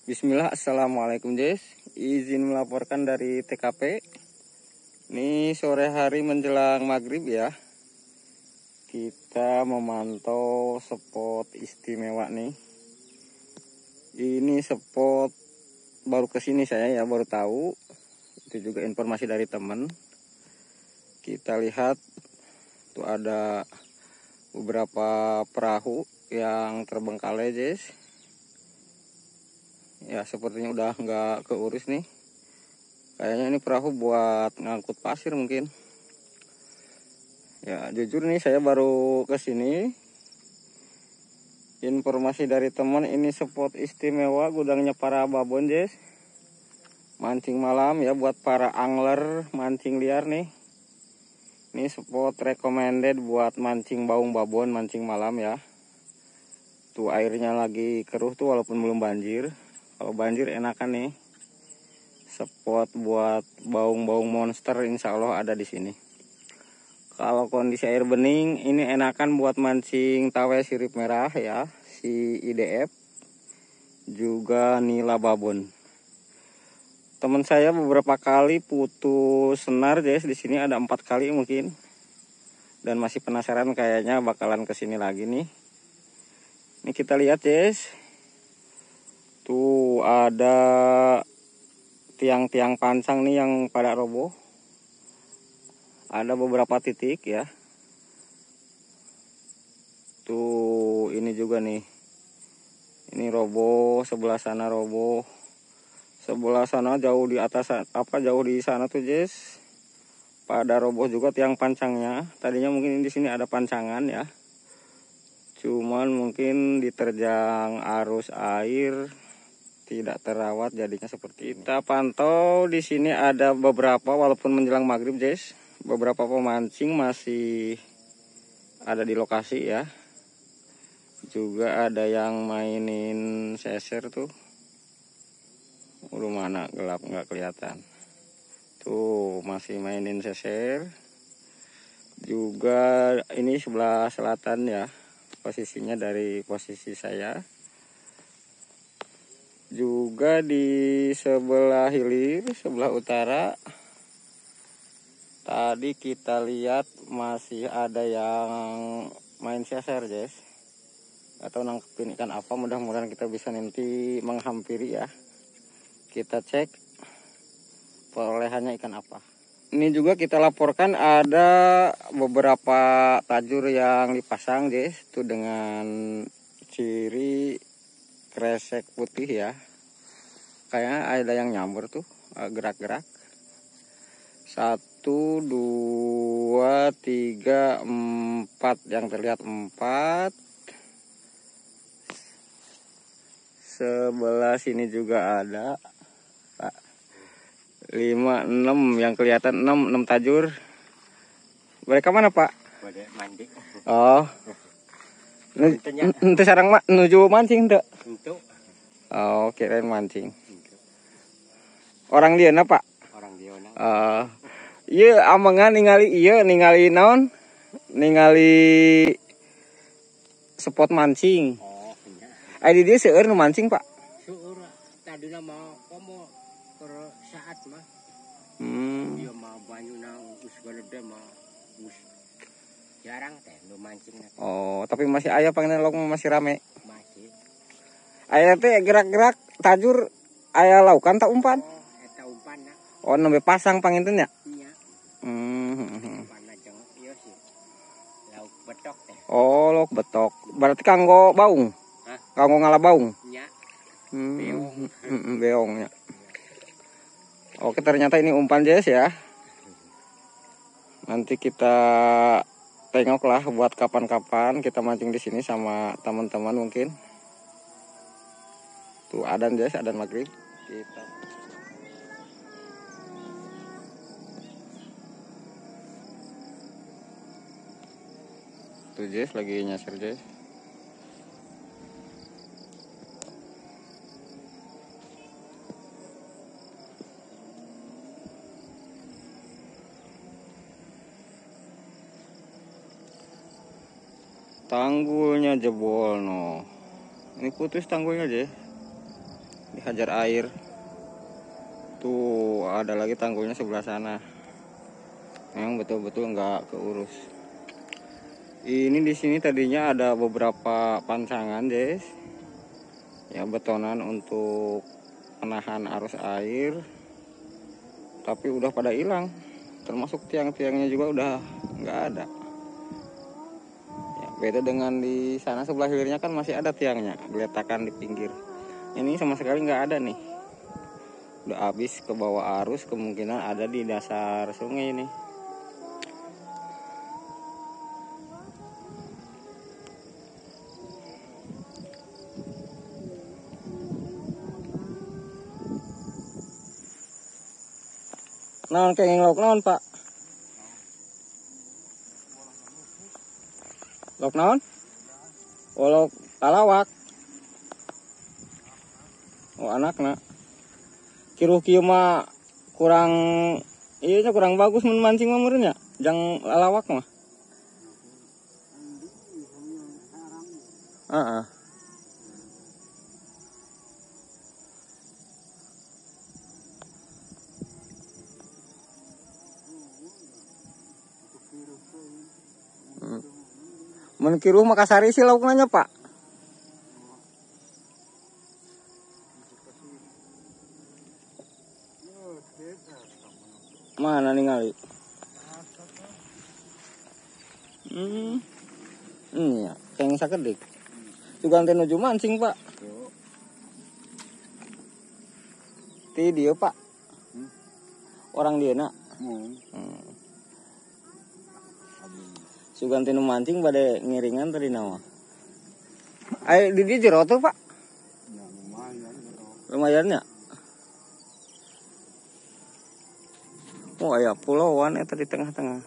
Bismillah, assalamualaikum Jess. Izin melaporkan dari TKP. Ini sore hari menjelang maghrib ya. Kita memantau spot istimewa nih. Ini spot baru kesini saya ya, baru tahu. Itu juga informasi dari teman. Kita lihat tuh ada beberapa perahu yang terbengkalai Jess. Ya sepertinya udah nggak keurus nih. Kayaknya ini perahu buat ngangkut pasir mungkin. Ya jujur nih saya baru kesini. Informasi dari teman, ini spot istimewa gudangnya para babon Jess. Mancing malam ya buat para angler mancing liar nih. Ini spot recommended buat mancing baung babon, mancing malam ya. Tuh airnya lagi keruh tuh walaupun belum banjir. Kalau banjir enakan nih. Spot buat baung-baung monster insya Allah ada di sini. Kalau kondisi air bening ini enakan buat mancing tawe sirip merah ya, si IDF juga nila babon. Teman saya beberapa kali putus senar Jess, di sini ada 4 kali mungkin. Dan masih penasaran kayaknya bakalan kesini lagi nih. Ini kita lihat Jess. Tuh ada tiang-tiang pancang nih yang pada roboh. Ada beberapa titik ya. Tuh ini juga nih. Ini roboh, sebelah sana roboh. Sebelah sana jauh di atas jauh di sana tuh Jess. Pada roboh juga tiang pancangnya. Tadinya mungkin di sini ada pancangan ya. Cuman mungkin diterjang arus air tidak terawat jadinya seperti ini. Kita pantau di sini ada beberapa walaupun menjelang maghrib Jess. Beberapa pemancing masih ada di lokasi ya. Juga ada yang mainin seser tuh. Udah mana gelap nggak kelihatan. Tuh masih mainin seser. Juga ini sebelah selatan ya. Posisinya dari posisi saya. Juga di sebelah hilir, sebelah utara. Tadi kita lihat masih ada yang main seser Jess. Atau nangkepin ikan apa, mudah-mudahan kita bisa nanti menghampiri ya. Kita cek perolehannya ikan apa. Ini juga kita laporkan ada beberapa tajur yang dipasang Jess. Itu dengan ciri kresek putih ya. Kayaknya ada yang nyamber tuh, gerak-gerak. 1, 2, 3, 4 yang terlihat 4. Sebelah sini juga ada 5, 6 yang kelihatan 6 tajur. Mereka mana Pak? Mandi. Oh. Nanti sarang menuju mancing tuh. Oh, kirain mancing. Orang dia Pak? Orang dia iya amangan ningali naon? Ningali spot mancing. Oh, iya. Adi dia seueur nu mancing, Pak? Seueur tadina mah komo per saat mah. Dia mah banyuna us galede mah us jarang teh nu mancing. Oh, tapi masih aya pangeunlog masih rame. Masih. Aya teh gerak-gerak tajur aya laukan tak umpan? Oh, eta umpanna. Oh, nembe pasang panginten nya? Iya. Umpanna jeung ieu sih. Lauk betok teh. Oh, lauk betok. Berarti kanggo baung? Hah? Kanggo ngala baung? Nya. Beong. Beongnya. Oke, ternyata ini umpan Jess ya. Nanti kita tengoklah buat kapan-kapan kita mancing di sini sama teman-teman mungkin. Tuh adan Jess, adan maghrib. Kita tuh Jess lagi nyasar Jess. Tanggulnya jebol no. Ini putus tanggulnya Jess. dihajar air. Tuh ada lagi tanggulnya sebelah sana. Memang betul-betul nggak keurus. Ini di sini tadinya ada beberapa pancangan, guys. Ya, betonan untuk menahan arus air. Tapi udah pada hilang. Termasuk tiang-tiangnya juga udah nggak ada. Ya, beda dengan di sana sebelah hilirnya kan masih ada tiangnya, geletakan di pinggir. Ini sama sekali nggak ada nih. Udah habis ke bawah arus, kemungkinan ada di dasar sungai ini. Naon kenging lauk naon, Pak? Lauk naon? Oh, lauk kalawak. Oh, anakna. Kiruh-kieu mah kurang iya nya kurang bagus mun mancing mah meureun nya. Jang lalawak mah. Heeh. Mun kiruh mah kasari sih laukna nya, Pak. Mana ningali? Ini ya, kenging sakedik. Juga ante nuju mancing, Pak. Ti dia, Pak. Orang dia nak. Sugan tinu mancing bade ngiringan tadi nama. Ayo di jero tuh, Pak. Lumayan ya. Oh, aya pulauan eta di tengah-tengah.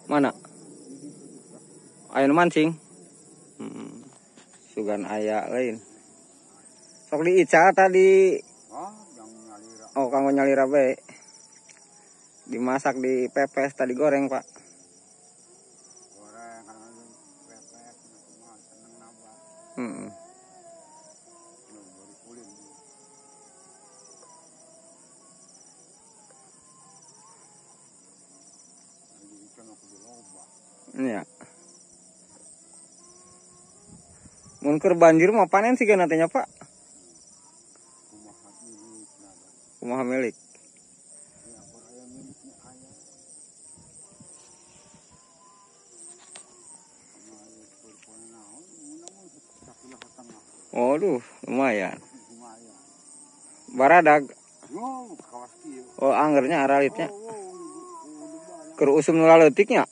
Mana? Aya mancing. Sugan aya lain. Sok diica tadi. Oh, kanggo nyalira bae. Dimasak, dipepes, tadi goreng, Pak. Goreng, pepes, seneng nambah. Iya. Mun keur banjir mah panen sih nantinya, Pak. Kumaha milik. Waduh, lumayan. Baradag. Oh, anggernya aralitnya. Keur usum nu laleutiknya.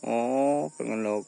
Oh, pengendok.